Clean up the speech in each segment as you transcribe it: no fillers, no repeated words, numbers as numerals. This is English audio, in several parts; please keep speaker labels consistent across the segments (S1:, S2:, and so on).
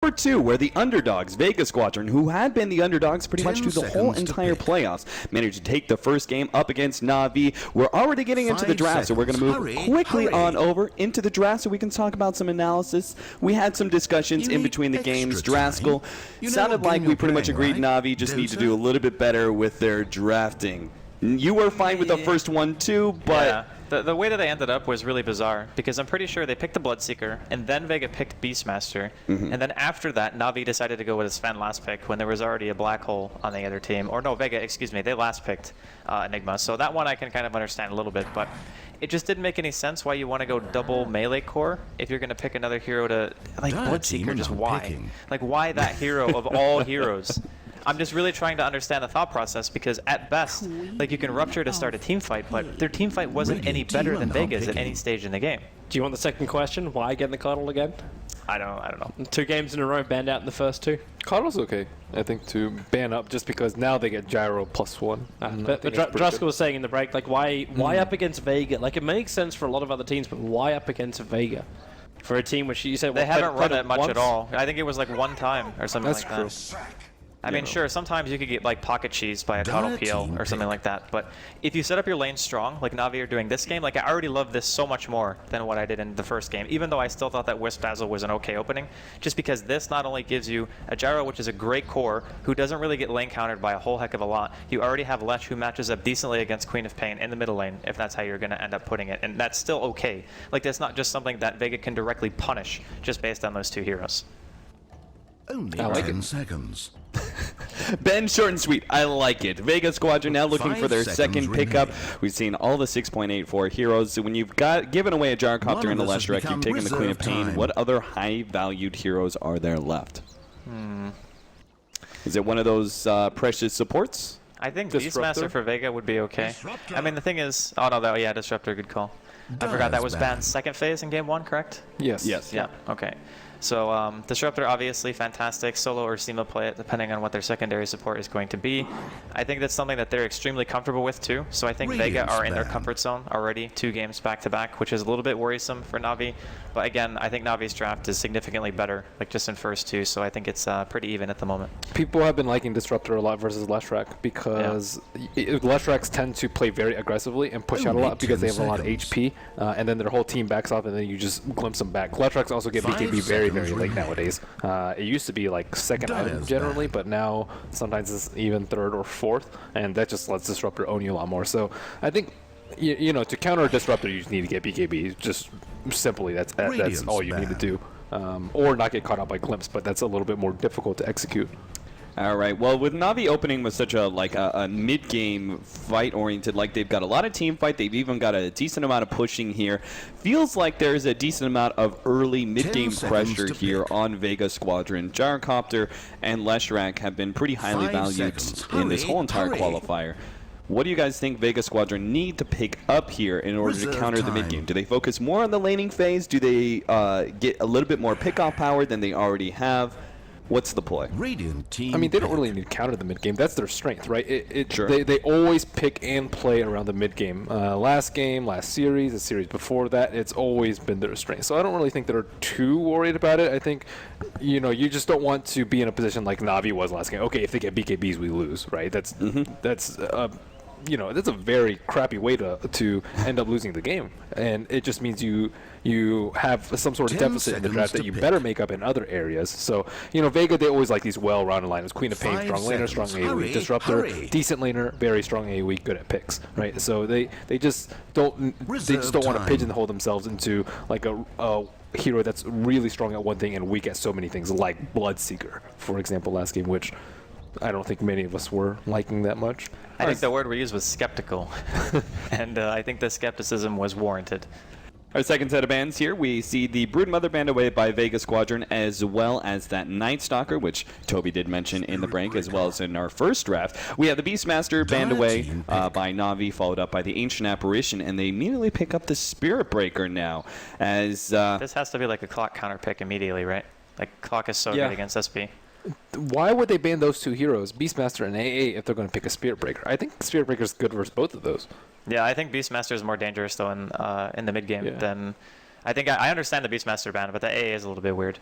S1: Number 2, where the underdogs, Vega Squadron, who had been the underdogs pretty much through the whole entire playoffs, managed to take the first game up against Na'Vi. We're already getting into the draft, so we're going to move quickly on over into the draft so we can talk about some analysis. We had some discussions in between the games. Draskell sounded like we pretty much agreed Na'Vi just need to do a little bit better with their drafting. You were fine with the first one too, but...
S2: Yeah. The way that they ended up was really bizarre, because I'm pretty sure they picked the Bloodseeker, and then Vega picked Beastmaster, and then after that, Na'Vi decided to go with his Sven last pick when there was already a black hole on the other team. Or no, Vega, excuse me, they last picked Enigma. So that one I can kind of understand a little bit, but it just didn't make any sense why you want to go double melee core if you're going to pick another hero to... Like, Bloodseeker, just why? Like, why that hero of all heroes? I'm just really trying to understand the thought process, because at best, like, you can rupture to start a team fight, but their team fight wasn't any better than Vega's at any stage in the game.
S3: Do you want the second question? Why get in the Coddle again?
S2: I don't know.
S3: 2 games in a row, banned out in the first 2.
S4: Coddle's okay, I think, to ban up just because now they get Gyro +1.
S3: But Draskell was saying in the break, like, why up against Vega? Like, it makes sense for a lot of other teams, but why up against Vega? For a team which you said...
S2: They haven't run it much at all. I think it was like one time or something like that.
S4: That's true.
S2: I mean, sure, sometimes you could get, like, pocket cheese by a Coddle peel or something like that, but if you set up your lane strong, like Na'Vi are doing this game, like, I already love this so much more than what I did in the first game, even though I still thought that Wisp Dazzle was an okay opening, just because this not only gives you a Gyro, which is a great core, who doesn't really get lane countered by a whole heck of a lot, you already have Lech, who matches up decently against Queen of Pain in the middle lane, if that's how you're going to end up putting it, and that's still okay. Like, that's not just something that Vega can directly punish just based on those 2 heroes.
S5: Only 10 seconds.
S1: Ben, short and sweet. I like it. Vega Squadron now looking for their second pickup. We've seen all the 6.84 heroes. So when you've given away a Gyrocopter and a Leshrac, you've taken the Queen of Pain. What other high-valued heroes are there left? Is it one of those precious supports?
S2: I think Beastmaster for Vega would be okay. I mean, the thing is... Oh, no, yeah, Disruptor, good call. I forgot that was banned second phase in Game 1, correct?
S4: Yes.
S2: Yeah, okay. So Disruptor, obviously fantastic. Solo or Seema play it, depending on what their secondary support is going to be. I think that's something that they're extremely comfortable with, too. So I think Vega are in their comfort zone already, 2 games back-to-back, which is a little bit worrisome for Na'Vi. But again, I think Na'Vi's draft is significantly better, like just in first 2, so I think it's pretty even at the moment.
S4: People have been liking Disruptor a lot versus Leshrac because Leshracs tend to play very aggressively and push out a lot because they have a lot of HP, and then their whole team backs off, and then you just glimpse them back. Leshracs also get BKB very late nowadays. It used to be like second item generally, but now sometimes it's even third or fourth, and that just lets Disruptor own you a lot more. So I think, you know, to counter a Disruptor, you just need to get BKB. Just simply, that's all you need to do. Or not get caught out by Glimpse, but that's a little bit more difficult to execute.
S1: All right. Well, with Na'Vi opening with such a mid-game fight-oriented, like they've got a lot of team fight, they've even got a decent amount of pushing here. Feels like there's a decent amount of early mid-game pressure here on Vega Squadron. Gyrocopter and Leshrac have been pretty highly valued in this whole entire qualifier. What do you guys think Vega Squadron need to pick up here in order to counter the mid-game? Do they focus more on the laning phase? Do they get a little bit more pick-off power than they already have? What's the play?
S5: Radiant team.
S4: I mean, they don't really need to counter the mid game. That's their strength, right?
S1: Sure.
S4: They always pick and play around the mid game. Last game, last series, the series before that, it's always been their strength. So I don't really think they're too worried about it. I think, you know, you just don't want to be in a position like Na'Vi was last game. Okay, if they get BKBs, we lose, right? That's you know, that's a very crappy way to end up losing the game, and it just means you have some sort of deficit in the draft that you better make up in other areas. So, you know, Vega, they always like these well-rounded liners. Queen of Pain, strong laner, strong AoE. Disruptor, decent laner, very strong AoE, good at picks, right? So they just don't want to pigeonhole themselves into like a hero that's really strong at one thing and weak at so many things, like Bloodseeker, for example, last game, which I don't think many of us were liking that much.
S2: I think the word we used was skeptical, and I think the skepticism was warranted.
S1: Our second set of bans here, we see the Broodmother banned away by Vega Squadron, as well as that Night Stalker, which Toby did mention in the break, as well as in our first draft. We have the Beastmaster banned away by Na'Vi, followed up by the Ancient Apparition, and they immediately pick up the Spirit Breaker now. As
S2: this has to be like a clock counter pick immediately, right? Like, clock is so good against SP.
S4: Why would they ban those 2 heroes, Beastmaster and AA, if they're going to pick a Spirit Breaker? I think Spirit Breaker is good versus both of those.
S2: Yeah, I think Beastmaster is more dangerous, though, in the mid-game than... I think I understand the Beastmaster ban, but the AA is a little bit weird.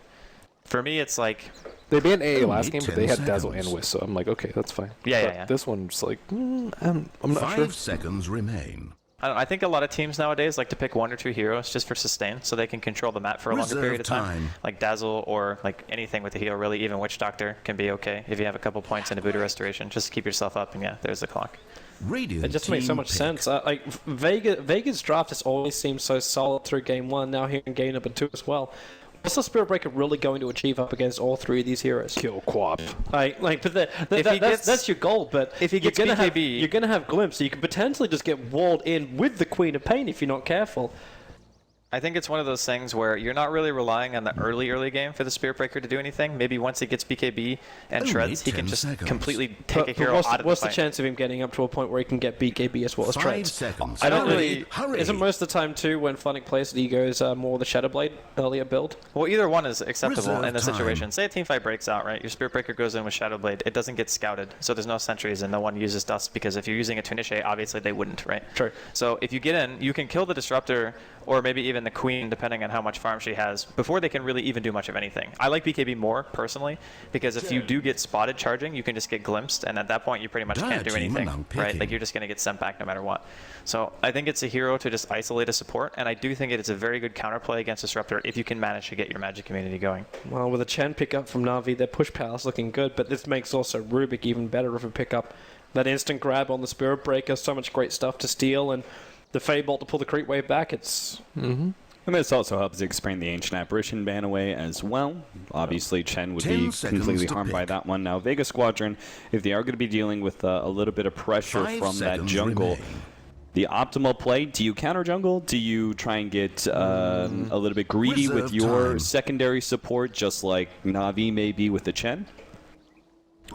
S2: For me, it's like,
S4: They banned AA
S5: Only
S4: last game, but
S5: 10
S4: they had Dazzle
S5: seconds.
S4: and Wisp, so I'm like, okay, that's fine.
S2: Yeah,
S4: But
S2: yeah, yeah.
S4: This one's like, I'm not
S5: 5
S4: sure.
S5: seconds remain.
S2: I don't know, I think a lot of teams nowadays like to pick 1 or 2 heroes just for sustain, so they can control the map for a longer
S5: Reserve
S2: period of time.
S5: time.
S2: Like Dazzle or like anything with the heal, really. Even Witch Doctor can be okay if you have a couple points in a Voodoo Restoration. Just to keep yourself up, and yeah, there's the clock.
S5: Radiant
S3: It just makes so
S5: team
S3: much
S5: pick.
S3: sense. Like Vega's draft has always seemed so solid through game 1. Now here in game number 2 as well. What's the Spirit Breaker really going to achieve up against all 3 of these heroes?
S4: Kill Quap.
S3: But
S2: he gets-
S3: that's your goal. But
S2: if he gets
S3: you're gonna
S2: BKB
S3: you're gonna have Glimpse. So you can potentially just get walled in with the Queen of Pain if you're not careful.
S2: I think it's one of those things where you're not really relying on the early game for the Spirit Breaker to do anything. Maybe once he gets BKB and
S5: Only
S2: Shreds, he can
S5: 10
S2: just
S5: seconds.
S2: completely take a
S3: But
S2: hero
S3: what's,
S2: out of
S3: what's
S2: the
S3: the
S2: fight.
S3: chance of him getting up to a point where he can get BKB as well as
S5: 5
S3: Treads?
S5: seconds.
S3: I don't
S5: Hurry,
S3: really.
S5: hurry.
S3: Isn't most of the time too when Funnick plays that he goes more the Shadowblade earlier build?
S2: Well, either one is acceptable
S5: Reserve
S2: in the
S5: time.
S2: situation. Say a team fight breaks out, right? Your Spirit Breaker goes in with Shadowblade. It doesn't get scouted, so there's no sentries and no one uses Dust, because if you're using it to initiate, obviously they wouldn't, right?
S3: True.
S2: So if you get in, you can kill the Disruptor or maybe even the Queen, depending on how much farm she has, before they can really even do much of anything. I like BKB more, personally, because if you do get spotted charging, you can just get glimpsed, and at that point you pretty much
S5: Dire
S2: can't do
S5: team
S2: anything,
S5: among
S2: right?
S5: picking.
S2: Like you're just going to get sent back no matter what. So I think it's a hero to just isolate a support, and I do think it is a very good counterplay against Disruptor if you can manage to get your Magic community going.
S3: Well, with a Chen pickup from Na'Vi, their push power's looking good, but this makes also Rubik even better of a pickup. That instant grab on the Spirit Breaker, so much great stuff to steal, and the Fade Bolt to pull the creep wave back. It's
S1: And this also helps explain the Ancient Apparition ban away as well. Obviously, Chen would
S5: 10
S1: be
S5: seconds
S1: completely
S5: to
S1: harmed by
S5: pick.
S1: that one. Now, Vega Squadron, if they are going to be dealing with a little bit of pressure
S5: 5
S1: from that
S5: seconds
S1: jungle,
S5: remain.
S1: the optimal play, do you counter jungle? Do you try and get a little bit greedy with
S5: Reserve
S1: your
S5: time.
S1: secondary support, just like Na'Vi may be with the Chen?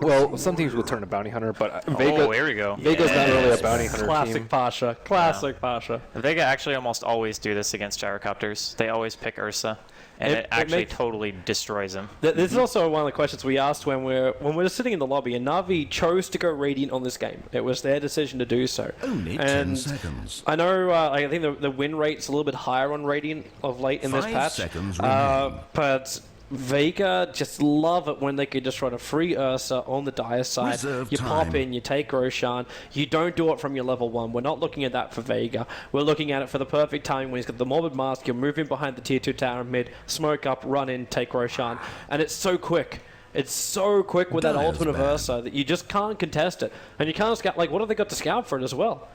S4: Well, some teams will turn a bounty hunter, but Vega.
S2: Oh, here we go.
S4: Vega's not really a bounty hunter
S3: classic
S4: team.
S3: Pasha. Classic Pasha.
S2: Vega actually almost always do this against gyrocopters. They always pick Ursa, and
S3: It-
S2: it
S3: it
S2: actually
S3: makes-
S2: totally destroys him.
S3: This is also one of the questions we asked when we're sitting in the lobby, and Na'Vi chose to go Radiant on this game. It was their decision to do so.
S5: Only 10
S3: and
S5: seconds.
S3: I know, I think the win rate's a little bit higher on Radiant of late in this
S5: 5
S3: patch.
S5: seconds remain.
S3: But Vega just love it when they could just run a free Ursa on the Dire side.
S5: Reserve
S3: You pop
S5: time.
S3: in, you take Roshan. You don't do it from your level 1. We're not looking at that for Vega. We're looking at it for the perfect time when he's got the Morbid Mask. You're moving behind the tier 2 tower mid, smoke up, run in, take Roshan. And it's so quick. It's so quick with that
S5: Dire's
S3: ultimate of
S5: bad.
S3: Ursa that you just can't contest it. And you can't scout, like, what have they got to scout for it as well?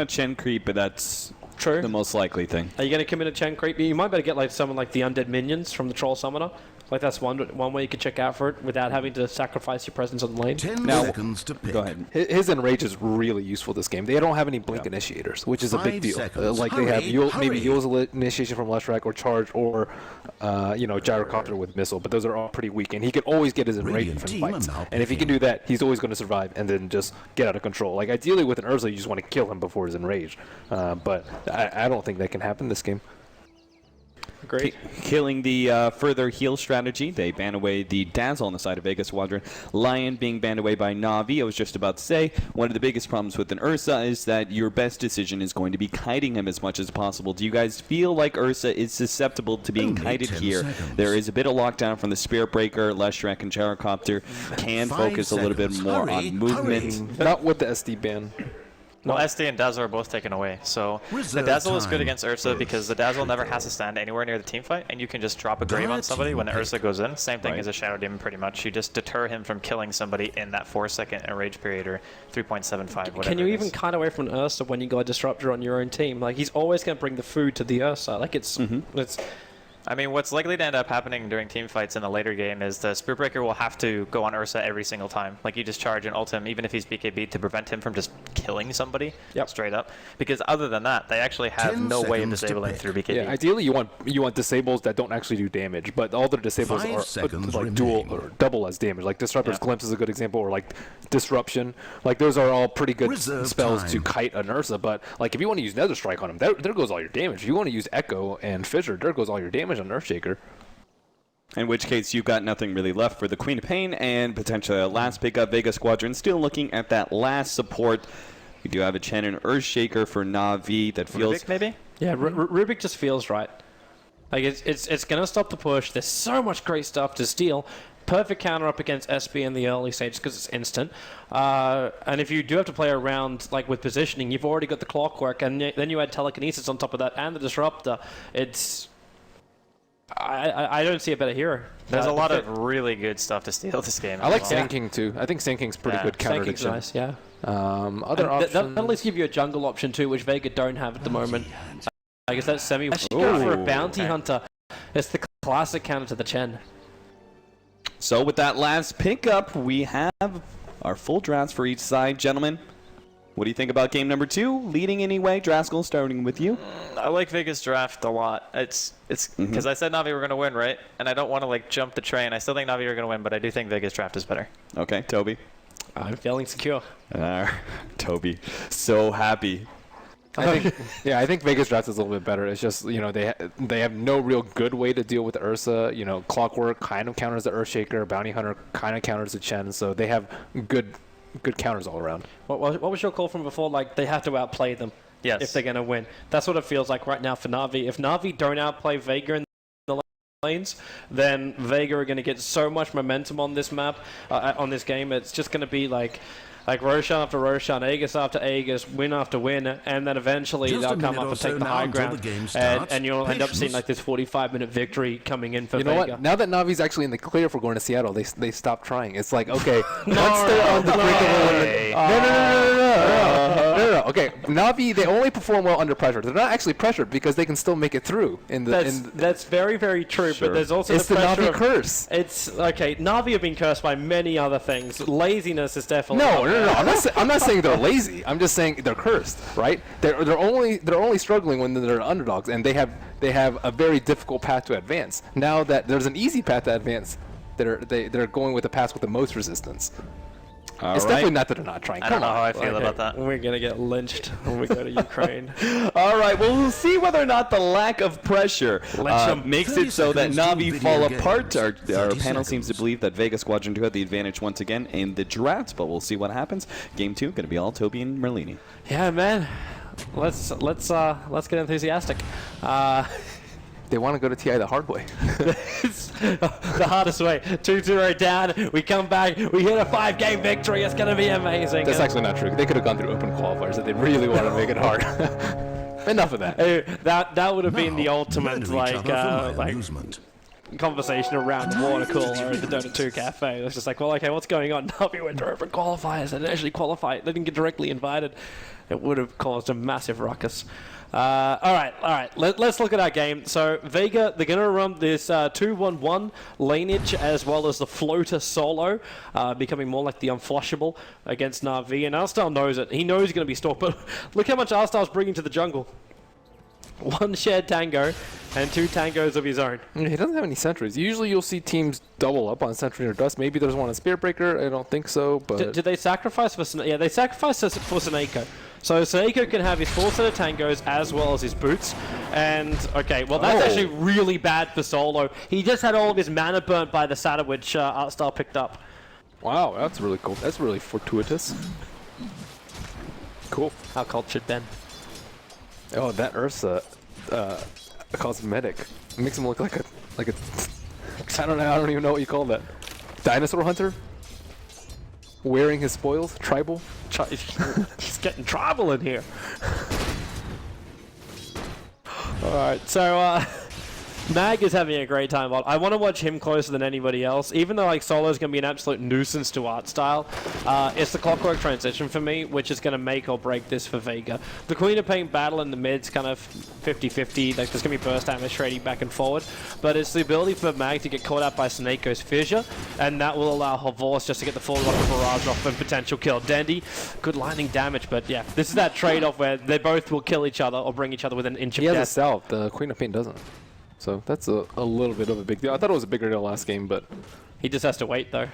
S1: Chen creep, but that's
S3: True.
S1: the most likely thing.
S3: Are you going to commit a Chen creep? You might better get like someone like the Undead Minions from the Troll Summoner. Like that's one way you could check out for it without having to sacrifice your presence on the lane.
S5: 10
S1: Now-
S5: seconds to pick.
S1: Go ahead.
S4: His Enrage is really useful this game. They don't have any Blink initiators, which is a
S5: 5
S4: big deal.
S5: seconds.
S4: Like they have
S5: Hurry,
S4: maybe
S5: hurry.
S4: Yule's initiation from Leshrac or Charge or Gyrocopter with Missile, but those are all pretty weak. And he can always get his Enrage
S5: Radiant
S4: from
S5: team
S4: fights.
S5: are now
S4: And if he can do that, he's always going to survive and then just get out of control. Like ideally with an Ursa, you just want to kill him before his Enrage. But I don't think that can happen this game.
S3: Great.
S1: Killing the further heal strategy, they ban away the Dazzle on the side of Vega Squadron. Lion being banned away by Na'Vi. I was just about to say, one of the biggest problems with an Ursa is that your best decision is going to be kiting him as much as possible. Do you guys feel like Ursa is susceptible to being
S5: Only
S1: kited
S5: 10
S1: here?
S5: seconds.
S1: There is a bit of lockdown from the Spirit Breaker. Leshrac and Gyrocopter can
S5: 5
S1: focus a little bit
S5: seconds.
S1: more
S5: Hurry,
S1: on movement.
S5: hurry.
S4: Not with the SD ban.
S2: Well, SD and Dazzle are both taken away, so the
S5: Reserve
S2: Dazzle is good
S5: time
S2: against Ursa
S5: first.
S2: because the Dazzle never has to stand anywhere near the team fight, and you can just drop a grave on
S5: Dire
S2: somebody
S5: team
S2: when the
S5: pick.
S2: Ursa goes in. Same thing
S1: Right.
S2: as a Shadow Demon, pretty much. You just deter him from killing somebody in that 4-second enrage period or 3.75, whatever.
S3: Can you
S2: it
S3: even
S2: is.
S3: kite away from an Ursa when you got a Disruptor on your own team? Like he's always going to bring the food to the Ursa. Like it's
S2: I mean, what's likely to end up happening during team fights in the later game is the Spirit Breaker will have to go on Ursa every single time. Like, you just charge and ult him, even if he's BKB, to prevent him from just killing somebody straight up. Because other than that, they actually have
S5: 10
S2: no way of
S5: seconds to
S2: disabling
S5: pick.
S2: through BKB.
S4: Yeah, ideally you want disables that don't actually do damage, but all their disables
S5: 5
S4: are
S5: seconds
S4: like dual
S5: remain.
S4: or double as damage. Like Disruptor's
S2: Yeah.
S4: Glimpse is a good example, or like Disruption. Like those are all pretty good
S5: Reserve
S4: spells to
S5: time.
S4: kite an Ursa. But like if you want to use Nether Strike on him, there goes all your damage. If you want to use Echo and Fissure, there goes all your damage on Earthshaker.
S1: In which case, you've got nothing really left for the Queen of Pain and potentially a last pickup. Vega Squadron still looking at that last support. We do have a Chen and Earthshaker for Na'Vi that feels...
S2: Rubik, maybe?
S3: yeah. Rubik just feels right. Like it's gonna stop the push. There's so much great stuff to steal. Perfect counter up against SB in the early stage because it's instant. And if you do have to play around like with positioning, you've already got the clockwork, and then you add telekinesis on top of that and the disruptor. It's I don't see a better hero.
S2: There's a lot of really good stuff to steal this game.
S4: I like
S2: as
S4: Sand
S2: well.
S4: King too. I think Sand King's pretty
S2: Yeah.
S4: good counter to
S3: Sanking's
S4: Jhin.
S3: nice, yeah.
S4: Other options.
S3: That'll at least give you a jungle option too, which Vega don't have at the moment. I guess that's semi. Go for a bounty hunter. It's the classic counter to the Chen.
S1: So with that last pickup, we have our full drafts for each side. Gentlemen, what do you think about game number 2? Leading anyway, Draskell, starting with you.
S2: I like Vega's draft a lot. It's because I said Navi were going to win, right? And I don't want to like jump the train. I still think Navi are going to win, but I do think Vega's draft is better.
S1: Okay, Toby.
S3: I'm feeling secure.
S1: Toby, so happy.
S4: I think Vegas draft is a little bit better. It's just, you know, they have no real good way to deal with Ursa. You know, Clockwork kind of counters the Earthshaker, Bounty Hunter kind of counters the Chen, so they have good counters all around.
S3: What was your call from before? Like, they have to outplay them if they're going to win. That's what it feels like right now for Na'Vi. If Na'Vi don't outplay Vega in the lanes, then Vega are going to get so much momentum on this map, on this game. It's just going to be like Roshan after Roshan, Aegis after Aegis, win after win, and then eventually
S5: Just
S3: they'll
S5: a
S3: come
S5: minute
S3: up
S5: or
S3: and
S5: so
S3: take the
S5: now
S3: high
S5: until
S3: ground,
S5: the game starts.
S3: and you'll end up seeing
S5: Patience.
S3: like this 45-minute victory coming in for
S4: You know
S3: Vega.
S4: what? Now that Navi's actually in the clear for going to Seattle, they stopped trying. It's like, okay, once they're on the brink of no. Okay, Navi, they only perform well under pressure. They're not actually pressured because they can still make it through.
S3: That's very, very true,
S1: Sure.
S3: but there's also
S4: It's
S3: the
S4: the
S3: pressure
S4: Navi
S3: of-
S4: curse.
S3: It's okay. Navi have been cursed by many other things. Laziness is definitely
S4: No. I'm not saying they're lazy. I'm just saying they're cursed, right? They're only struggling when they're underdogs, and they have a very difficult path to advance. Now that there's an easy path to advance, they're going with the path with the most resistance. It's definitely not that they're not trying.
S2: I don't
S4: Come
S2: know
S4: on.
S2: how I feel about that.
S3: We're gonna get lynched when we go to Ukraine.
S1: All right, well, we'll see whether or not the lack of pressure makes
S5: 30
S1: it so that
S5: seconds to
S1: Navi
S5: video
S1: fall
S5: game.
S1: apart. Our
S5: 30
S1: panel seems to
S5: seconds.
S1: believe that Vega Squadron 2 had the advantage once again in the draft, but we'll see what happens. Game 2 going to be all Toby and Merlini.
S3: Yeah, man. Let's get enthusiastic.
S4: They want to go to TI the hard way.
S3: It's the hardest way. 2-0 down. We come back. We hit a 5-game victory. It's gonna be amazing.
S4: That's actually not true. They could have gone through open qualifiers if they really wanted to make it hard. Enough of that.
S3: That would have been the
S5: Now,
S3: ultimate
S5: learn to each other for my
S3: like
S5: amusement.
S3: conversation around the water cooler at the Dota 2 cafe. It was just like, well, okay, what's going on? Navi went to open qualifiers. They didn't actually qualify. They didn't get directly invited. It would have caused a massive ruckus. All right. Let's look at our game. So Vega, they're going to run this 2-1-1 lineage as well as the floater solo, becoming more like the unflushable against Na'Vi. And Arstal knows it. He knows he's going to be stalked. But look how much Arstal's bringing to the jungle. 1 shared tango and 2 tangos of his own.
S4: He doesn't have any sentries. Usually you'll see teams double up on sentry or dust. Maybe there's one on Spear Breaker. I don't think so, but...
S3: Did they sacrifice for Snake? Yeah, they sacrificed for Snako. So Snako can have his 4 set of tangos as well as his boots. And, okay, well that's actually really bad for Solo. He just had all of his mana burnt by the Satyr, which Artstar picked up.
S4: Wow, that's really cool. That's really fortuitous. Cool.
S3: How cultured, Ben.
S4: Oh, that Ursa cosmetic makes him look like a I don't even know what you call that. Dinosaur hunter? Wearing his spoils? Tribal?
S3: He's getting tribal in here. Alright, so Mag is having a great time. I want to watch him closer than anybody else. Even though like Solo's going to be an absolute nuisance to art style, it's the clockwork transition for me, which is going to make or break this for Vega. The Queen of Pain battle in the mid's kind of 50-50. Like, there's going to be burst damage trading back and forward. But it's the ability for Mag to get caught out by Snake's fissure, and that will allow Horvorse just to get the full rocket barrage off and potential kill. Dandy, good lightning damage, but yeah, this is that trade-off where they both will kill each other or bring each other within an inch of
S4: He has a
S3: death.
S4: salve. The Queen of Pain doesn't. So that's a little bit of a big deal. I thought it was a bigger deal last game, but...
S3: He just has to wait, though.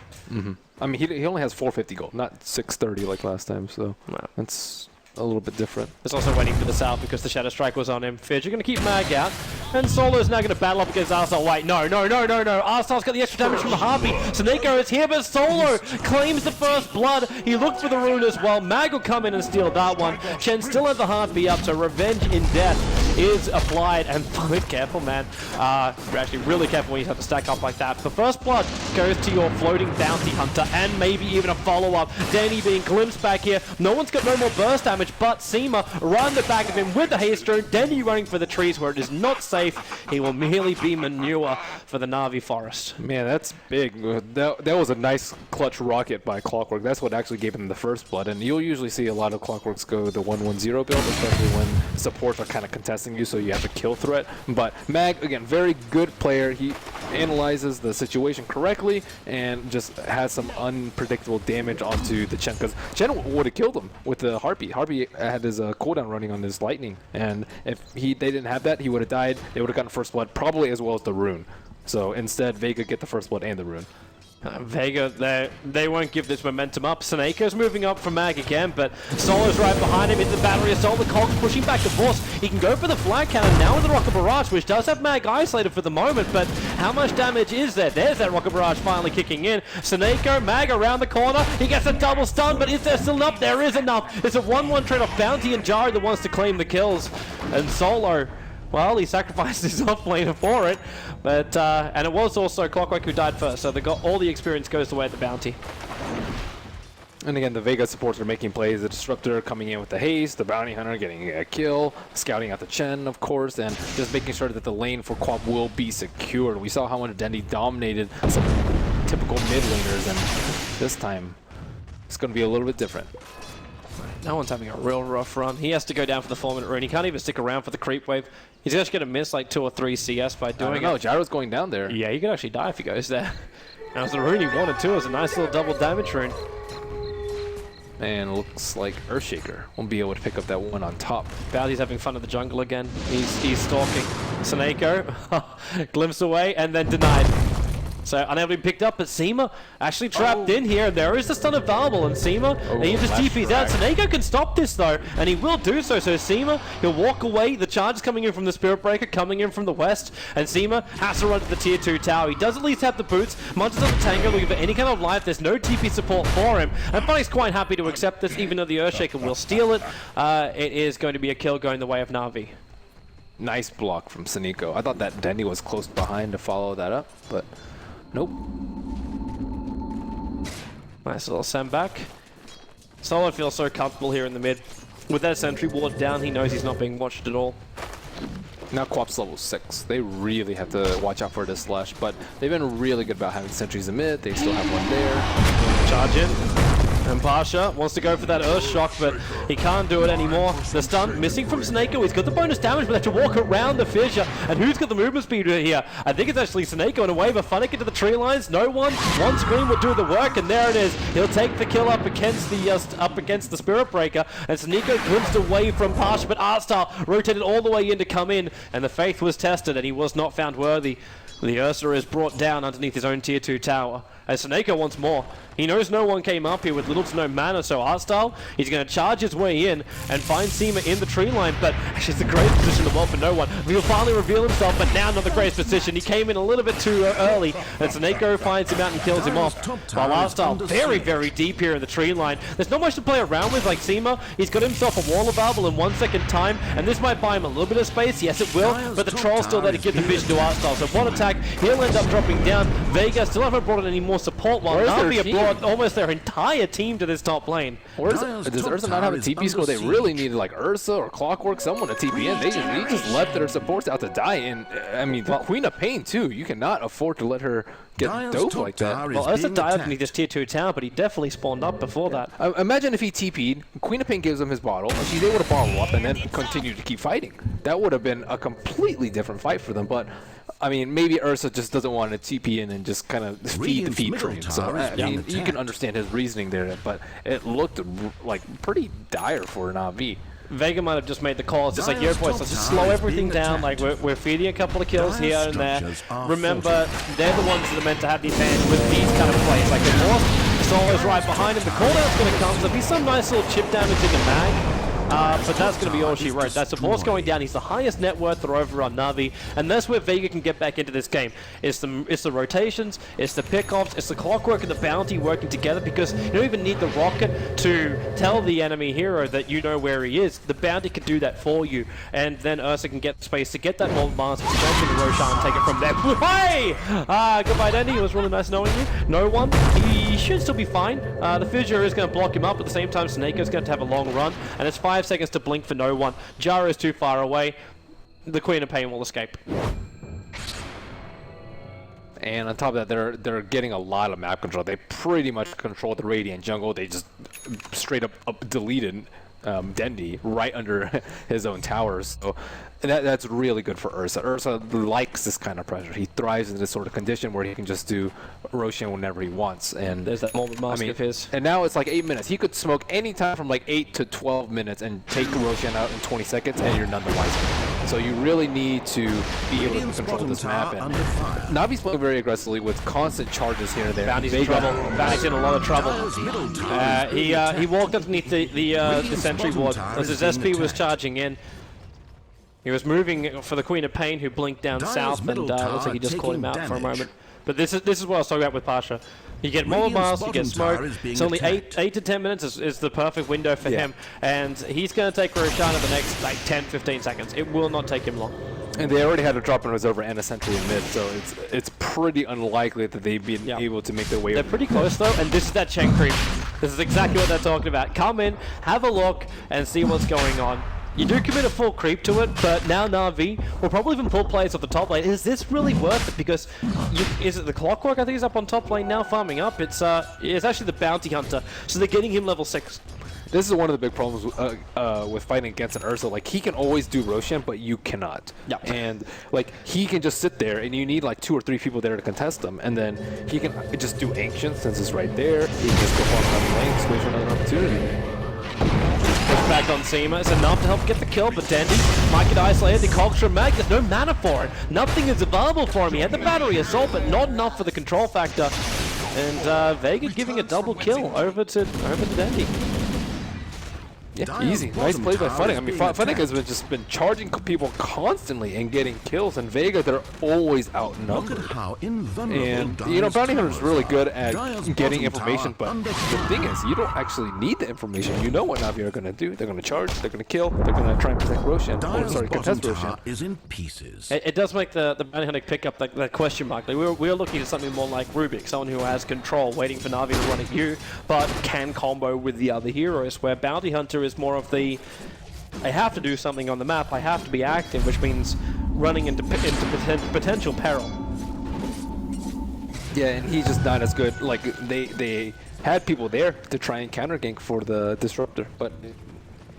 S4: I mean, he only has 450 gold, not 630 like last time, so that's a little bit different.
S3: There's also waiting for the salve because the Shadow Strike was on him. Fidge, you're going to keep Mag out. And Solo's now going to battle up against Arstal. Wait, no. Arstal's got the extra damage from the Harpy. Snako is here, but Solo claims the first blood. He looked for the rune as well. Mag will come in and steal that one. Chen still has the Harpy up, so revenge in death is applied, and be careful, man. Actually, really careful when you have to stack up like that. The first blood goes to your floating bounty hunter, and maybe even a follow-up. Danny being glimpsed back here. No one's got no more burst damage, but Seema right in the back of him with the haste drone. Danny running for the trees where it is not safe. He will merely be manure for the Na'Vi forest.
S4: Man, that's big. That was a nice clutch rocket by Clockwork. That's what actually gave him the first blood. And you'll usually see a lot of Clockworks go the 1-1-0 build, especially when supports are kind of contesting you, so you have a kill threat. But Mag, again, very good player. He analyzes the situation correctly and just has some unpredictable damage onto the Chen, because Chen would have killed him with the Harpy. Harpy had his cooldown running on his lightning, and if they didn't have that, he would have died. They would have gotten first blood, probably as well as the rune. So instead, Vega get the first blood and the rune.
S3: Vega, they won't give this momentum up. Seneca's moving up from Mag again, but Solo's right behind him in the battery assault. The Cog's pushing back the force. He can go for the flag cannon now with the Rocket Barrage, which does have Mag isolated for the moment, but how much damage is there? There's that Rocket Barrage finally kicking in. Seneca, Mag around the corner. He gets a double stun, but is there still enough? There is enough. It's a 1-1 trade-off. Bounty and Jari that wants to claim the kills. And Solo, well, he sacrificed his off-laner for it, but and it was also Clockwork who died first, so they got all the experience goes away at the bounty.
S4: And again, the Vega supports are making plays. The Disruptor coming in with the haste, the Bounty Hunter getting a kill, scouting out the Chen, of course, and just making sure that the lane for Quap will be secured. We saw how much Dendy dominated some typical mid laners, and this time it's going to be a little bit different.
S3: No one's having a real rough run. He has to go down for the 4-minute rune. He can't even stick around for the creep wave. He's just going to miss like 2 or 3 CS by doing it.
S4: No, Gyro's going down there.
S3: Yeah, he could actually die if he goes there. That was the rune he wanted too. It was a nice little double damage rune.
S4: And looks like Earthshaker won't be able to pick up that one on top.
S3: Bounty's having fun at the jungle again. He's stalking. Seneko glimpse away and then denied. So unable to be picked up, but Seema actually trapped in here. There is the stun available, and Seema, he just TP's out. Seneko can stop this though, and he will do so. So Seema, he'll walk away. The charge is coming in from the Spirit Breaker, coming in from the west, and Seema has to run to the tier 2 tower. He does at least have the boots. Munches on the Tango looking for any kind of life. There's no TP support for him, and Bunny's quite happy to accept this, even though the Earthshaker will steal it. It is going to be a kill going the way of Na'Vi.
S4: Nice block from Seneko. I thought that Dendy was close behind to follow that up, but nope.
S3: Nice little send back. Solo feels so comfortable here in the mid. With that sentry ward down, he knows he's not being watched at all.
S4: Now Quap's level 6. They really have to watch out for this slash, but they've been really good about having sentries in mid. They still have one there.
S3: Charge in. And Pasha wants to go for that Earth Shock, but he can't do it anymore. The stun missing from Seneko. He's got the bonus damage, but they have to walk around the fissure. And who's got the movement speed here? I think it's actually Seneko in a wave of Funnick into the tree lines. No one. One screen will do the work, and there it is. He'll take the kill up against the Spirit Breaker. And Seneko glimpsed away from Pasha, but Artstar rotated all the way in to come in, and the faith was tested, and he was not found worthy. The Ursa is brought down underneath his own tier 2 tower. As Seneko wants more. He knows no one came up here with little to no mana, so Artstyle, he's going to charge his way in and find Seema in the tree line, but actually it's the greatest position in the world for no one. He'll finally reveal himself, but now not the greatest position. He came in a little bit too early, and Seneko finds him out and kills him off. While Artstyle very, very deep here in the tree line. There's not much to play around with like Seema. He's got himself a wall available in 1 second time, and this might buy him a little bit of space. Yes, it will, but the Troll's still there to give the vision to Artstyle. So one attack, he'll end up dropping down. Vega still haven't brought in any more support, while Na'Vi have brought almost their entire team to this top lane.
S4: Does Ursa not have a TP score? They really needed like Ursa or Clockwork, someone to TP in. They just left their supports out to die. And I mean, the Queen of Pain too. You cannot afford to let her get dope like that.
S3: Well, Ursa died underneath this tier 2 tower, but he definitely spawned up before that.
S4: Imagine if he TP'd, Queen of Pain gives him his bottle, and she's able to bottle up and then continue to keep fighting. That would have been a completely different fight for them, but I mean, maybe Ursa just doesn't want to TP in and just kind of feed the feed train. So, I mean, you can understand his reasoning there, but it looked like pretty dire for Na'Vi.
S3: Vega might have just made the call. It's just like, yo boys, let's just slow everything down. Like, we're feeding a couple of kills here and there. Remember, they're the ones that are meant to have the advantage with these kind of plays. Like, the North, Solo's right behind him. The cooldown's going to come. So there'll be some nice little chip damage in the mag. but that's going to be all she wrote. That's the boss going down. He's the highest net worth over on Na'Vi, and that's where Vega can get back into this game. It's the rotations, it's the pickoffs, it's the clockwork and the bounty working together, because you don't even need the rocket to tell the enemy hero that you know where he is. The bounty can do that for you, and then Ursa can get space to get that mold mask, jump into Roshan and take it from there. Hey! Goodbye, Dandy. It was really nice knowing you. No one. He should still be fine. The Fissure is going to block him up. At the same time, Snake is going to have a long run, and it's 5 seconds to blink for no one. Jara is too far away. The Queen of Pain will escape.
S4: And on top of that, they're getting a lot of map control. They pretty much control the Radiant jungle. They just straight up deleted Dendi right under his own towers. So that's really good for Ursa. Ursa likes this kind of pressure. He thrives in this sort of condition where he can just do Roshan whenever he wants. And
S3: there's that moment mask of his.
S4: And now it's like 8 minutes. He could smoke any time from like 8 to 12 minutes and take Roshan out in 20 seconds, and you're none the wiser. So you really need to be able to control this map. And Navi's playing very aggressively with constant charges here and there.
S3: Bounty's in trouble. Bounty's in a lot of trouble. He walked underneath the sentry ward as his SP was charging in. He was moving for the Queen of Pain, who blinked down south, and looks like he just caught him out for a moment. But this is what I was talking about with Pasha. You get more miles, you get smoke. It's only 8 to 10 minutes is the perfect window for him, and he's going to take Roshan in the next like 10-15 seconds. It will not take him long.
S4: And they already had a drop in reserve and a sentry in mid, so it's pretty unlikely that they've been able to make their way.
S3: They're pretty close though, and this is that Chen creep. This is exactly what they're talking about. Come in, have a look, and see what's going on. You do commit a full creep to it, but now Na'Vi will probably even pull players off the top lane. Is this really worth it? Because is it the Clockwork? I think he's up on top lane now, farming up. It's actually the Bounty Hunter, so they're getting him level 6.
S4: This is one of the big problems with fighting against an Ursa. Like, he can always do Roshan, but you cannot.
S3: Yeah.
S4: And like, he can just sit there, and you need like 2 or 3 people there to contest him, and then he can just do Ancient since it's right there. He can just go farm another lane, just wait for another opportunity.
S3: Back on Seema. It's enough to help get the kill, but Dendi might get isolated. The Cogs from Mag, there's no mana for it. Nothing is available for him. He had the battery assault, but not enough for the control factor. And Vega giving a double kill over to Dendi.
S4: Yeah, easy. Nice play by Funnick. I mean, Funnick has been charging people constantly and getting kills, and Vega, they're always outnumbered.
S5: Look at how invulnerable
S4: And, you know, Bounty Hunter's really good at getting information, but the thing is, you don't actually need the information. You know what Na'Vi are going to do. They're going to charge, they're going to kill, they're going to try and protect Roshan. Contest Roshan.
S5: is in pieces.
S3: It does make the Bounty Hunter pick up that question mark. Like, we're looking at something more like Rubik, someone who has control, waiting for Na'Vi to run at you, but can combo with the other heroes, where Bounty Hunter is more of the, I have to do something on the map, I have to be active, which means running into potential peril.
S4: Yeah, and he's just not as good. Like, they had people there to try and counter gank for the Disruptor, but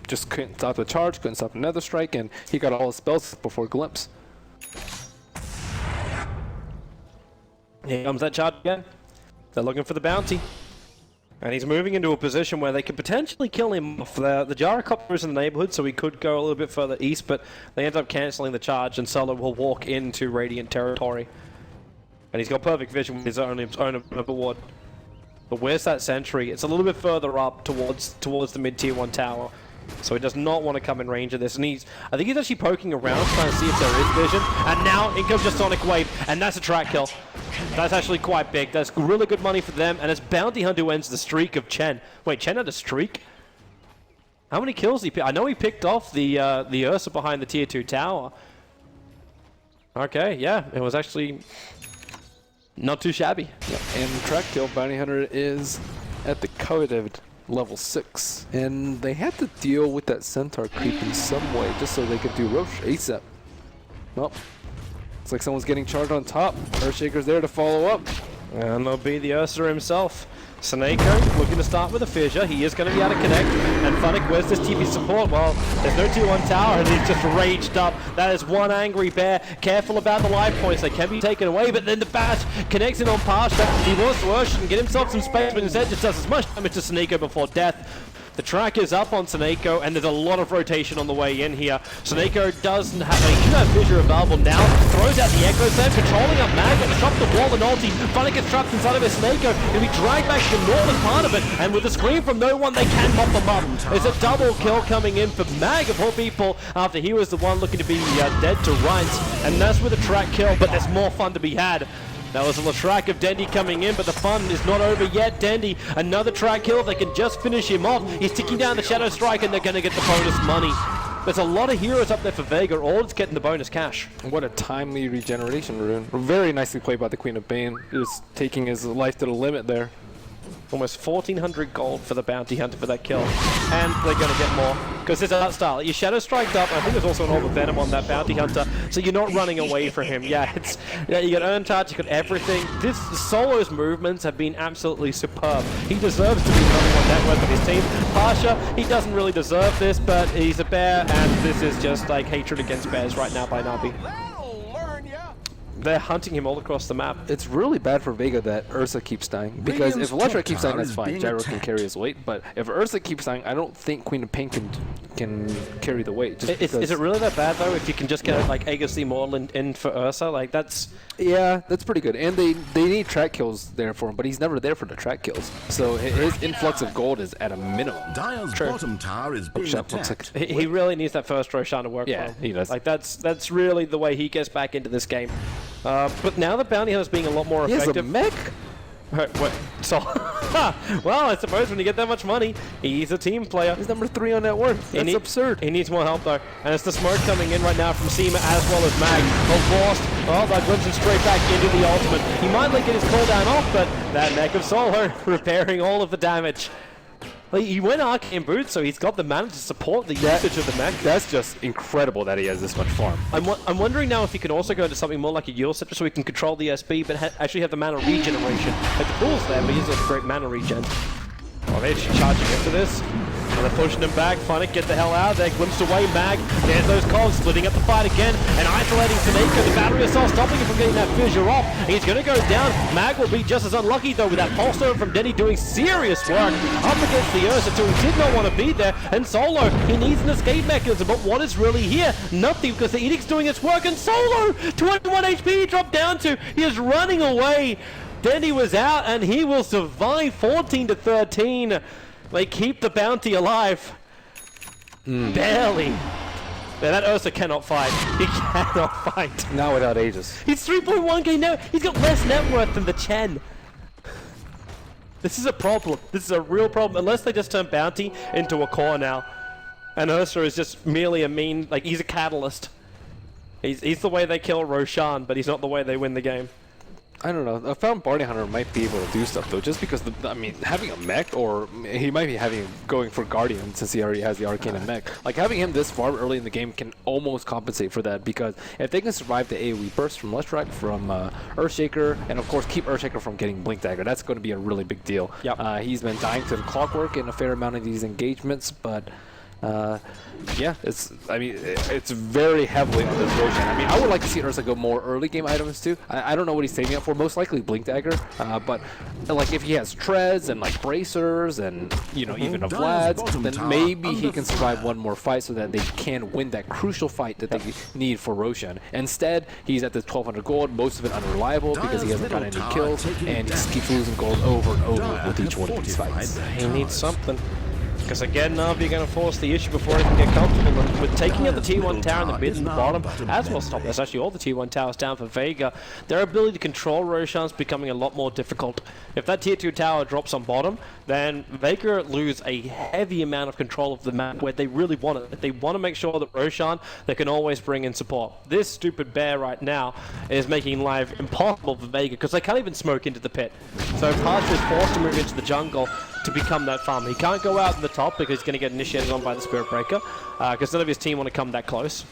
S4: just couldn't stop the charge, couldn't stop another strike, and he got all his spells before Glimpse.
S3: Here comes that charge again. They're looking for the bounty. And he's moving into a position where they could potentially kill him off. The Gyrocopter is in the neighborhood, so he could go a little bit further east, but they end up cancelling the charge, and Solo will walk into Radiant territory. And he's got perfect vision with his own ward. But where's that sentry? It's a little bit further up towards the mid-tier 1 tower. So he does not want to come in range of this, and I think he's actually poking around, trying to see if there is vision. And now in comes just Sonic Wave, and that's a track kill. That's actually quite big. That's really good money for them, and it's Bounty Hunter who ends the streak of Chen. Wait, Chen had a streak? How many kills did he pick? I know he picked off the Ursa behind the tier 2 tower. Okay, yeah, it was actually not too shabby.
S4: Yeah, and track kill, Bounty Hunter is at the coveted level 6, and they had to deal with that Centaur creep in some way just so they could do Roche ASAP. Well, it's like someone's getting charged on top. Earthshaker's there to follow up.
S3: And there'll be the Ursa himself. Snako looking to start with a fissure. He is going to be able to connect. And Funnick, where's this TV support? Well, there's no tier 1 tower, and he's just raged up. That is one angry bear. Careful about the life points. They can be taken away, but then the bash connects in on Pasha. He wants to rush and get himself some space, but instead just does as much damage to Snako before death. The track is up on Seneko, and there's a lot of rotation on the way in here. Seneko doesn't have a should have Vincere available now. Throws out the Echo Slam, controlling up Mag, but trapped the wall and ulti. Finally gets trapped inside of his Seneko. He'll be dragged back to the northern part of it, and with a scream from no one, they can mop them up. It's a double kill coming in for Mag of all people after he was the one looking to be dead to rights, and that's with a track kill, but there's more fun to be had. That was a track of Dendy coming in, but the fun is not over yet. Dendy, another track kill. They can just finish him off. He's ticking down the Shadow Strike, and they're going to get the bonus money. There's a lot of heroes up there for Vega, all it's getting the bonus cash.
S4: What a timely regeneration rune. Very nicely played by the Queen of Bane, just taking his life to the limit there.
S3: Almost 1,400 gold for the Bounty Hunter for that kill. And they're going to get more. Because there's art style. You Shadow Striked up. I think there's also an Orb of Venom on that Bounty Hunter. So you're not running away from him. Yeah, you got Earn Touch, you got everything. This Solo's movements have been absolutely superb. He deserves to be the number one net worth of his team. Pasha, he doesn't really deserve this, but he's a bear, and this is just like hatred against bears right now by Navi. They're hunting him all across the map.
S4: It's really bad for Vega that Ursa keeps dying, because if Electra keeps dying, that's fine. Gyro can carry his weight, but if Ursa keeps dying, I don't think Queen of Pain can carry the weight.
S3: Is it really that bad though? If you can just get like Aegis Immortal in for Ursa, like that's...
S4: Yeah, that's pretty good. And they need track kills there for him, but he's never there for the track kills. So his influx of gold is at a minimum.
S5: Dire's bottom tower is being attacked.
S3: He really needs that first Roshan to work for him.
S4: He does.
S3: Like that's really the way he gets back into this game. But now the Bounty Hunter's being a lot more effective.
S4: He has a mech?
S3: What? So, well, I suppose when you get that much money, he's a team player.
S4: He's number 3 on net worth. That's absurd.
S3: He needs more help though, and it's the smoke coming in right now from Seema as well as Mag. Oh, lost. Oh, that glimpse him straight back into the ultimate. He might like get his cooldown off, but that neck of Solo repairing all of the damage. Like, he went Arcane Boots, so he's got the mana to support the usage of the mech.
S4: That's just incredible that he has this much farm.
S3: I'm wondering now if he can also go into something more like a Yule Scepter so he can control the SB, but actually have the mana regeneration. Like, the pool's there, but he has a great mana regen. Oh, they're charging into this. And they're pushing him back. Funnick, get the hell out of there. Glimpsed away, Mag. There's those cogs splitting up the fight again. And isolating Seneko. The battery assault stopping him from getting that fissure off. He's going to go down. Mag will be just as unlucky, though, with that pulse stone from Denny doing serious work up against the Ursa, who did not want to be there. And Solo, he needs an escape mechanism. But what is really here? Nothing, because the Edict's doing its work. And Solo, 21 HP he dropped down to. He is running away. Denny was out, and he will survive 14 to 13. They keep the bounty alive. Barely. Man, that Ursa cannot fight. He cannot fight.
S4: Now without Aegis.
S3: He's 3.1k now. He's got less net worth than the Chen. This is a problem. This is a real problem. Unless they just turn bounty into a core now. And Ursa is just merely a mean, like, he's a catalyst. He's the way they kill Roshan, but he's not the way they win the game.
S4: I don't know. A Found Bounty Hunter might be able to do stuff though, just because I mean, having a mech, or he might be going for Guardian since he already has the Arcane and mech. Like, having him this far early in the game can almost compensate for that, because if they can survive the AoE burst from Leshrac, from Earthshaker, and of course keep Earthshaker from getting Blink Dagger, that's going to be a really big deal.
S3: Yep.
S4: He's been dying to the Clockwork in a fair amount of these engagements, but yeah, it's very heavily on this Roshan. I mean, I would like to see Ursa go more early game items too. I don't know what he's saving up for. Most likely Blink Dagger, but like if he has treads and like bracers and even a Vlad's, then maybe he can survive one more fight so that they can win that crucial fight that they need for Roshan. Instead, he's at the 1200 gold, most of it unreliable because he hasn't got any kills, and he just keeps losing gold over and over with each one of these fights.
S3: He needs something. Because again, Navi are going to force the issue before he can get comfortable. And with taking out the T1 tower in the mid and the bottom, as well stop this, actually all the T1 towers down for Vega, their ability to control Roshan's becoming a lot more difficult. If that Tier 2 tower drops on bottom, then Vega lose a heavy amount of control of the map where they really want it. They want to make sure that Roshan, they can always bring in support. This stupid bear right now is making life impossible for Vega because they can't even smoke into the pit. So Pasha is forced to move into the jungle to become that farmer. He can't go out in the top because he's going to get initiated on by the Spirit Breaker because none of his team want to come that close.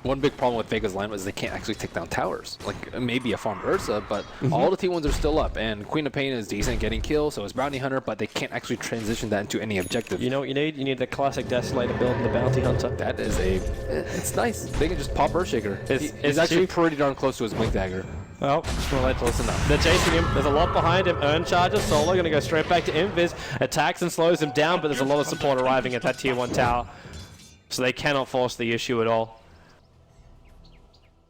S4: one big problem with Vega's lineup is they can't actually take down towers. Like, maybe a farmed Ursa, but all the T1s are still up. And Queen of Pain is decent getting kills, so is Bounty Hunter, but they can't actually transition that into any objective.
S3: You know what you need? You need the classic Desolator build in the Bounty Hunter.
S4: That is it's nice. They can just pop Earthshaker. He's actually
S3: cheap.
S4: pretty darn close to his Blink Dagger.
S3: Well, that's close enough. They're chasing him. There's a lot behind him. Earn charges. Solo going to go straight back to Invis. Attacks and slows him down, but there's a lot of support arriving at that tier 1 tower. So they cannot force the issue at all.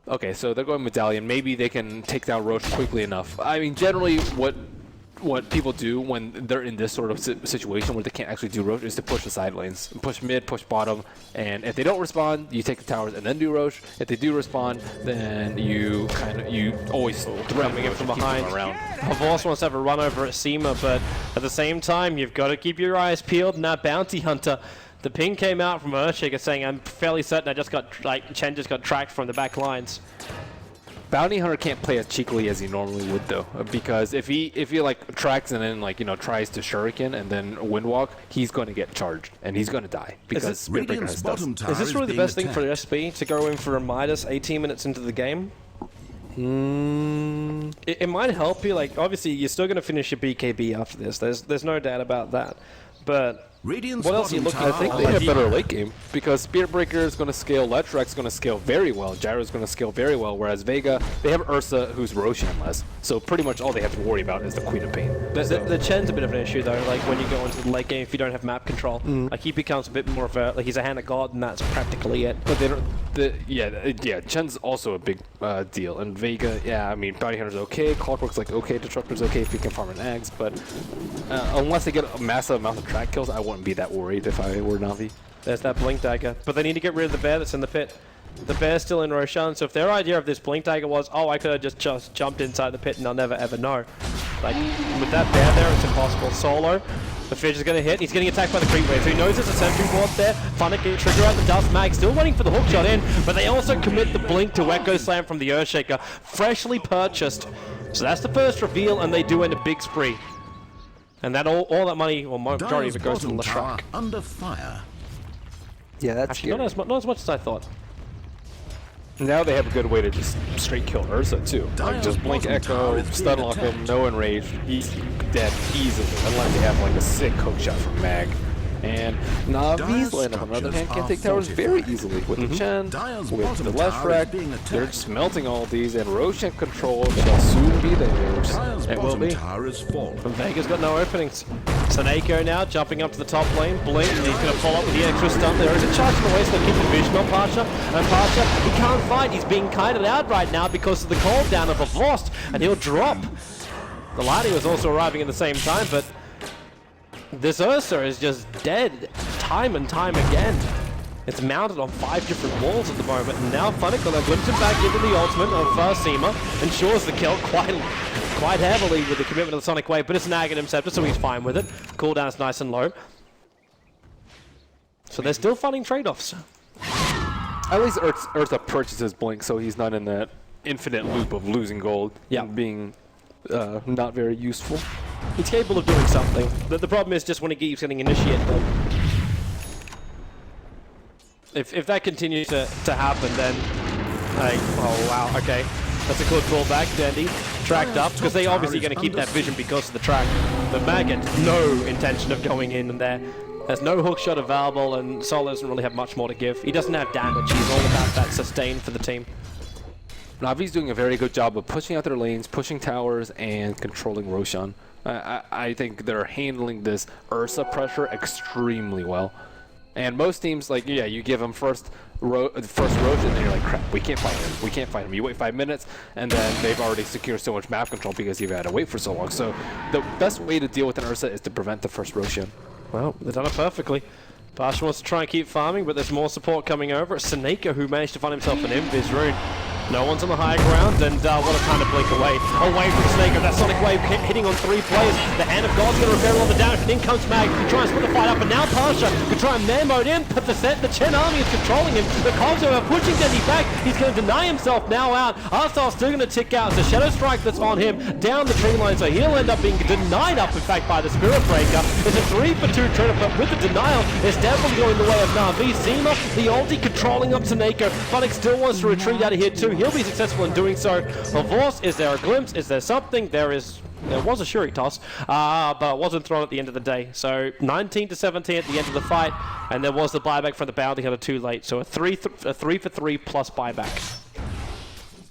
S4: Okay, so they're going Medallion. Maybe they can take down Roche quickly enough. I mean, generally, what people do when they're in this sort of situation where they can't actually do Roche is to push the side lanes. Push mid, push bottom, and if they don't respond, you take the towers and then do Roche. If they do respond, then you always
S3: Coming in from behind. Havorce wants to have a run over at Seema, but at the same time, you've got to keep your eyes peeled. And that Bounty Hunter, the ping came out from Earthshaker saying, I'm fairly certain Chen just got tracked from the back lines.
S4: Bounty Hunter can't play as cheekily as he normally would though, because if he like tracks and then like tries to shuriken and then windwalk, he's going to get charged and he's going to die because Spirit Breaker has stuff.
S3: Is this really the best thing for SB to go in for a Midas 18 minutes into the game? It might help you. Like obviously you're still going to finish your BKB after this. There's no doubt about that. But
S5: Radiant's
S3: what else are you looking
S4: I
S3: at?
S4: think they have better late game because Spirit Breaker is going to scale, Letrek's going to scale very well, Gyro is going to scale very well, whereas Vega, they have Ursa who's Roshan-less, so pretty much all they have to worry about is the Queen of Pain.
S3: The Chen's a bit of an issue though, like when you go into the late game if you don't have map control. Like he becomes a bit more of a, like he's a hand of God and that's practically it.
S4: But they don't, Chen's also a big deal, and Vega, yeah, I mean, Bounty Hunter's okay, Clockwork's like okay, Disruptor's okay if you can farm an Ags, but unless they get a massive amount of track kills, I wouldn't be that worried if I were Na'Vi.
S3: There's that Blink Dagger, but they need to get rid of the bear that's in the pit. The bear's still in Roshan, so if their idea of this Blink Dagger was, oh, I could have just jumped inside the pit and I'll never ever know. Like, with that bear there, it's impossible. Solo, the fish is going to hit, he's getting attacked by the creep wave, so he knows there's a sentry board there. Funnick can trigger out the Dust Mag, still waiting for the hook shot in, but they also commit the Blink to Echo Slam from the Earthshaker, freshly purchased. So that's the first reveal, and they do end a big spree. And that all that money, or majority of it, goes to the Leshrac.
S5: Under fire.
S4: Yeah, that's
S3: Actually, not as much as I thought.
S4: Now they have a good way to just straight kill Ursa too. Like just Blink Echo, stun lock him, no enrage, he's dead easily, unless they have like a sick hook shot from Mag. And Na'Vi's lineup, on the other hand, can take towers very easily with the Chen, with the Leshrac. They're just melting all these, and Roshan control shall soon be theirs.
S3: It will be. And Vega's got no openings. Saneko now jumping up to the top lane. Blink, and he's going to follow up with the extra stun. There is a charge in the way, so they'll keep the vision on Pasha. And Pasha, he can't fight. He's being kited out right now because of the cold down of a Vost, and he'll drop. The Lani was also arriving at the same time, but this Ursa is just dead time and time again. It's mounted on 5 different walls at the moment, and now Funnick will have glimpsed him back into the ultimate of Seema, ensures the kill quite heavily with the commitment of the Sonic Wave, but it's an Aghanim Scepter, so he's fine with it. Cooldown is nice and low. So they're still finding trade-offs.
S4: At least Ursa purchases Blink, so he's not in that infinite loop of losing gold and being not very useful.
S3: He's capable of doing something. The problem is just when he keeps getting initiated. If that continues to happen, then like, oh wow, okay, that's a good callback. Dandy tracked up because they obviously going to keep that vision because of the track. But Maggot, no intention of going in there. There's no hook shot available, and Solo doesn't really have much more to give. He doesn't have damage. He's all about that sustain for the team.
S4: Na'Vi's doing a very good job of pushing out their lanes, pushing towers, and controlling Roshan. I think they're handling this Ursa pressure extremely well. And most teams, like, yeah, you give them first Roshan, and you're like, crap, we can't fight him. We can't fight him. You wait 5 minutes, and then they've already secured so much map control because you've had to wait for so long. So the best way to deal with an Ursa is to prevent the first Roshan.
S3: Well, they've done it perfectly. Pasha wants to try and keep farming, but there's more support coming over. It's Saneko who managed to find himself an Invis rune. No one's on the high ground, and what a time to blink away. Away from Snaker, that Sonic Wave hitting on 3 players. The Hand of God's going to repair all the damage, and in comes Mag. He tries to put the fight up, and now Pasha can try and man mode in, but the Chen army is controlling him. The Cogs are pushing Denny back. He's going to deny himself now out. Arstar's still going to tick out. It's a Shadow Strike that's on him down the tree line, so he'll end up being denied up, in fact, by the Spirit Breaker. It's a 3-for-2 trinity, but with the denial, it's definitely going the way of Na'Vi. Zima, the ulti controlling up to Nako. Funnick still wants to retreat out of here too. He'll be successful in doing so. Of course, is there a glimpse? Is there something? There was a Shuri toss, but it wasn't thrown at the end of the day. So 19-17 at the end of the fight, and there was the buyback from the bounty hunter too late. So a 3-for-3 plus buyback.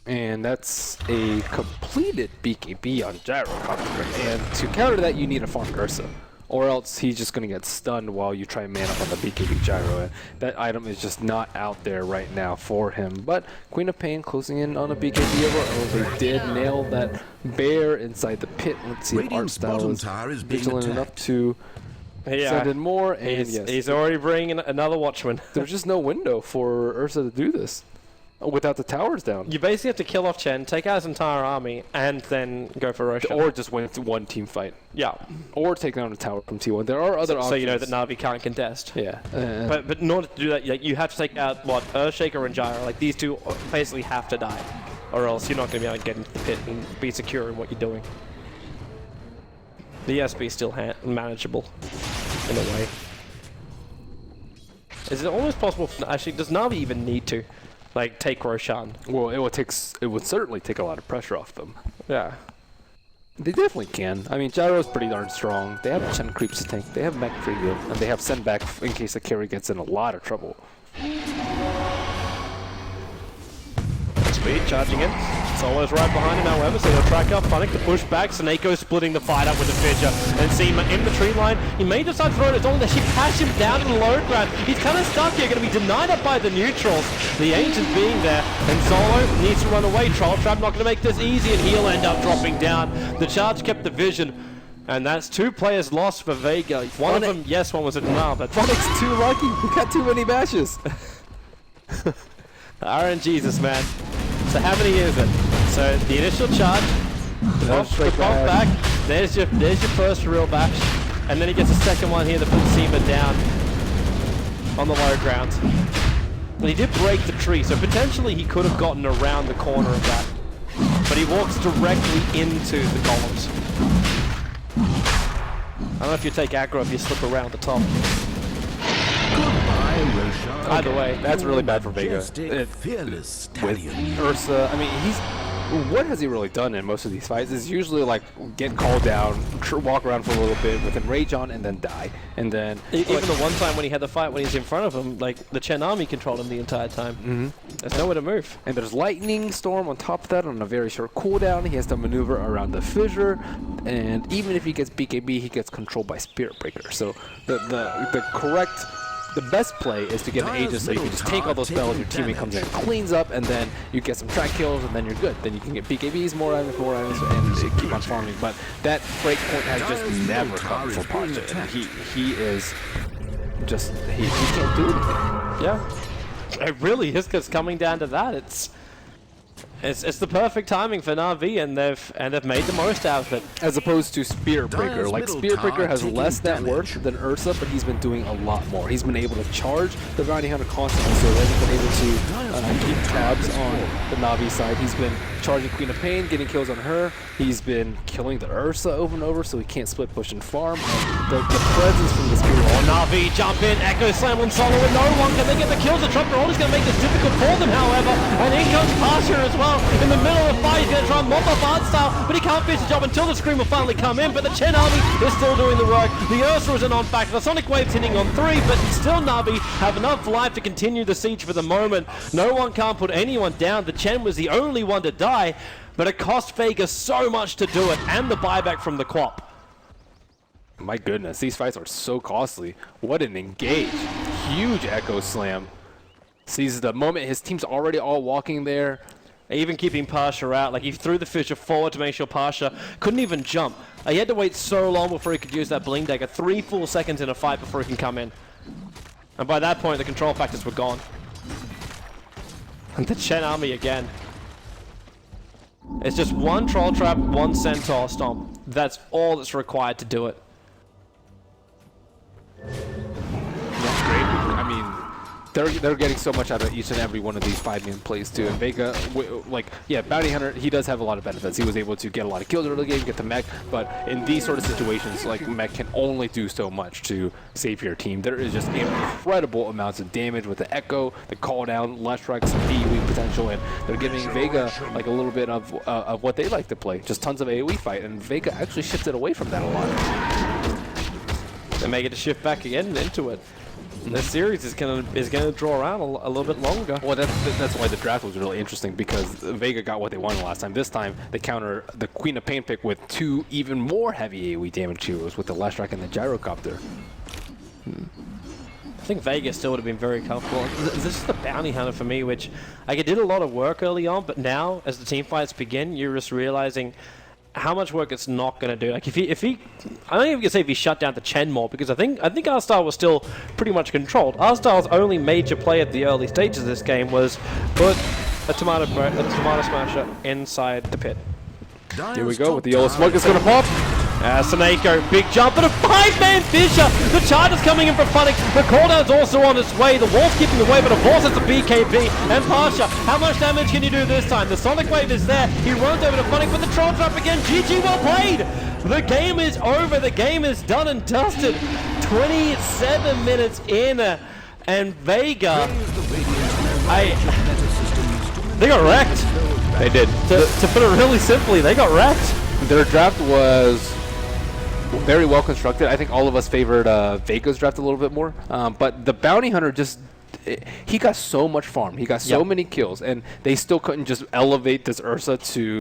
S4: And that's a completed BKB on Gyro Counter. And to counter that, you need a farm Ursa. Or else he's just going to get stunned while you try and man up on the BKB Gyro. And that item is just not out there right now for him. But Queen of Pain closing in on a BKB over. Oh, they did nail that bear inside the pit. Let's see if Art Style is vigilant enough to send in more. And
S3: he's already bringing another Watchman.
S4: There's just no window for Ursa to do this without the towers down.
S3: You basically have to kill off Chen, take out his entire army, and then go for Roshan.
S4: Or just win one team fight.
S3: Yeah.
S4: Or take down a tower from T1. There are other options.
S3: So you know that Na'Vi can't contest.
S4: Yeah.
S3: But in order to do that, you have to take out, Earthshaker and Gyro. Like, these two basically have to die. Or else you're not going to be able to get into the pit and be secure in what you're doing. The SB is still manageable, in a way. Is it almost possible, actually, does Na'Vi even need to? Like, take Roshan.
S4: Well, it would certainly take a lot of pressure off them.
S3: Yeah.
S4: They definitely can. I mean, Gyro's pretty darn strong. They have Chen creeps to tank. They have mech free heal, and they have send back in case the carry gets in a lot of trouble.
S3: Speed charging in. Solo's right behind him, however, so he'll track up Funnick to push back. Saneko splitting the fight up with the Fissure. And Zima in the tree line. He may decide to throw it as long as she pass him down in the low ground. He's kind of stuck here, going to be denied up by the neutrals. The Ancient being there, and Solo needs to run away. Troll Trap not going to make this easy, and he'll end up dropping down. The charge kept the vision. And that's 2 players lost for Vega. One of them, yes, one was a denial, but
S4: Funnick's too lucky. He got too many bashes.
S3: RNGesus, man. So how many is it? So the initial charge, the pump back, there's your first real bash, and then he gets a second one here to put Zima down on the low ground. And he did break the tree, so potentially he could have gotten around the corner of that. But he walks directly into the columns. I don't know if you take aggro if you slip around the top. Either way,
S4: that's really bad for Vega.
S5: Fearless stallion.
S4: With Ursa, I mean, what has he really done in most of these fights is usually like get called down, walk around for a little bit with enrage on, and then die. And then
S3: even the one time when he had the fight when he's in front of him, like the Chen army controlled him the entire time. There's nowhere to move.
S4: And there's lightning storm on top of that on a very short cooldown. He has to maneuver around the fissure, and even if he gets BKB, he gets controlled by Spirit Breaker. So the best play is to get an Aegis so you can just take all those spells, your teammate comes in and cleans up, and then you get some track kills, and then you're good. Then you can get BKBs, more items, and keep on farming. But that break point has just never come for Pasha. And he is just, he can't do anything.
S3: Yeah. It really is, because coming down to that, it's the perfect timing for Na'Vi, and they've made the most out of it.
S4: As opposed to Spirit Breaker. Like, Spirit Breaker has less net worth than Ursa, but he's been doing a lot more. He's been able to charge the Bounty Hunter constantly, so he's been able to keep tabs on the Na'Vi side. He's been charging Queen of Pain, getting kills on her. He's been killing the Ursa over and over, so he can't split push and farm. The presence from the Spirit Breaker.
S3: Na'Vi jump in, Echo Slam on Solo, and no one can they get the kills. The Trump Roll is going to make this difficult for them, however, and in comes Pasha as well. In the middle of the fight, he's going to try and mop up Art Style, but he can't finish the job until the Scream will finally come in. But the Chen army is still doing the work. The Ursa is an on-back. The Sonic Wave's hitting on 3, but still Na'Vi have enough life to continue the siege for the moment. No one can't put anyone down. The Chen was the only one to die, but it cost Vega so much to do it, and the buyback from the Quap.
S4: My goodness, these fights are so costly. What an engage. Huge Echo Slam. Sees the moment his team's already all walking there.
S3: Even keeping Pasha out, like he threw the Fissure forward to make sure Pasha couldn't even jump. He had to wait so long before he could use that Bling Dagger, 3 full seconds in a fight before he can come in. And by that point, the control factors were gone. And the Chen army again. It's just one Troll Trap, one Centaur Stomp. That's all that's required to do it.
S4: That's great. I mean, they're getting so much out of each and every one of these 5-man plays too. And Vega, Bounty Hunter, he does have a lot of benefits. He was able to get a lot of kills early game, get the mech, but in these sort of situations, like mech can only do so much to save your team. There is just incredible amounts of damage with the Echo, the call down, Leshrac, some AoE potential, and they're giving Vega like a little bit of what they like to play, just tons of AoE fight, and Vega actually shifted away from that a lot.
S3: They may get to shift back again into it. And this series is gonna draw around a little bit longer.
S4: Well, that's why the draft was really interesting, because Vega got what they wanted last time. This time, they counter the Queen of Pain pick with 2 even more heavy AoE damage heroes with the Leshrac and the Gyrocopter.
S3: I think Vega still would have been very comfortable. This is the Bounty Hunter for me, which it did a lot of work early on, but now as the team fights begin, you're just realizing how much work it's not going to do. Like if he, I don't even gonna say if he shut down the Chen more, because I think R-Star was still pretty much controlled. R-Star's only major play at the early stages of this game was put a tomato smasher inside the pit.
S4: Here we go with the yellow smoke. It's going to pop.
S3: Saneko, big jump, but a 5-man Fisher! The charge is coming in for Funix. The cooldown's also on its way. The wall's keeping away, but of course it's a BKB. And Pasha, how much damage can you do this time? The Sonic Wave is there. He runs over to Funix with the Troll Trap again. GG, well played! The game is over. The game is done and dusted. 27 minutes in, and Vega, they got wrecked.
S4: They did.
S3: To put it really simply, they got wrecked.
S4: Their draft was very well constructed. I think all of us favored Vega's draft a little bit more. But the Bounty Hunter he got so much farm. He got so many kills, and they still couldn't just elevate this Ursa to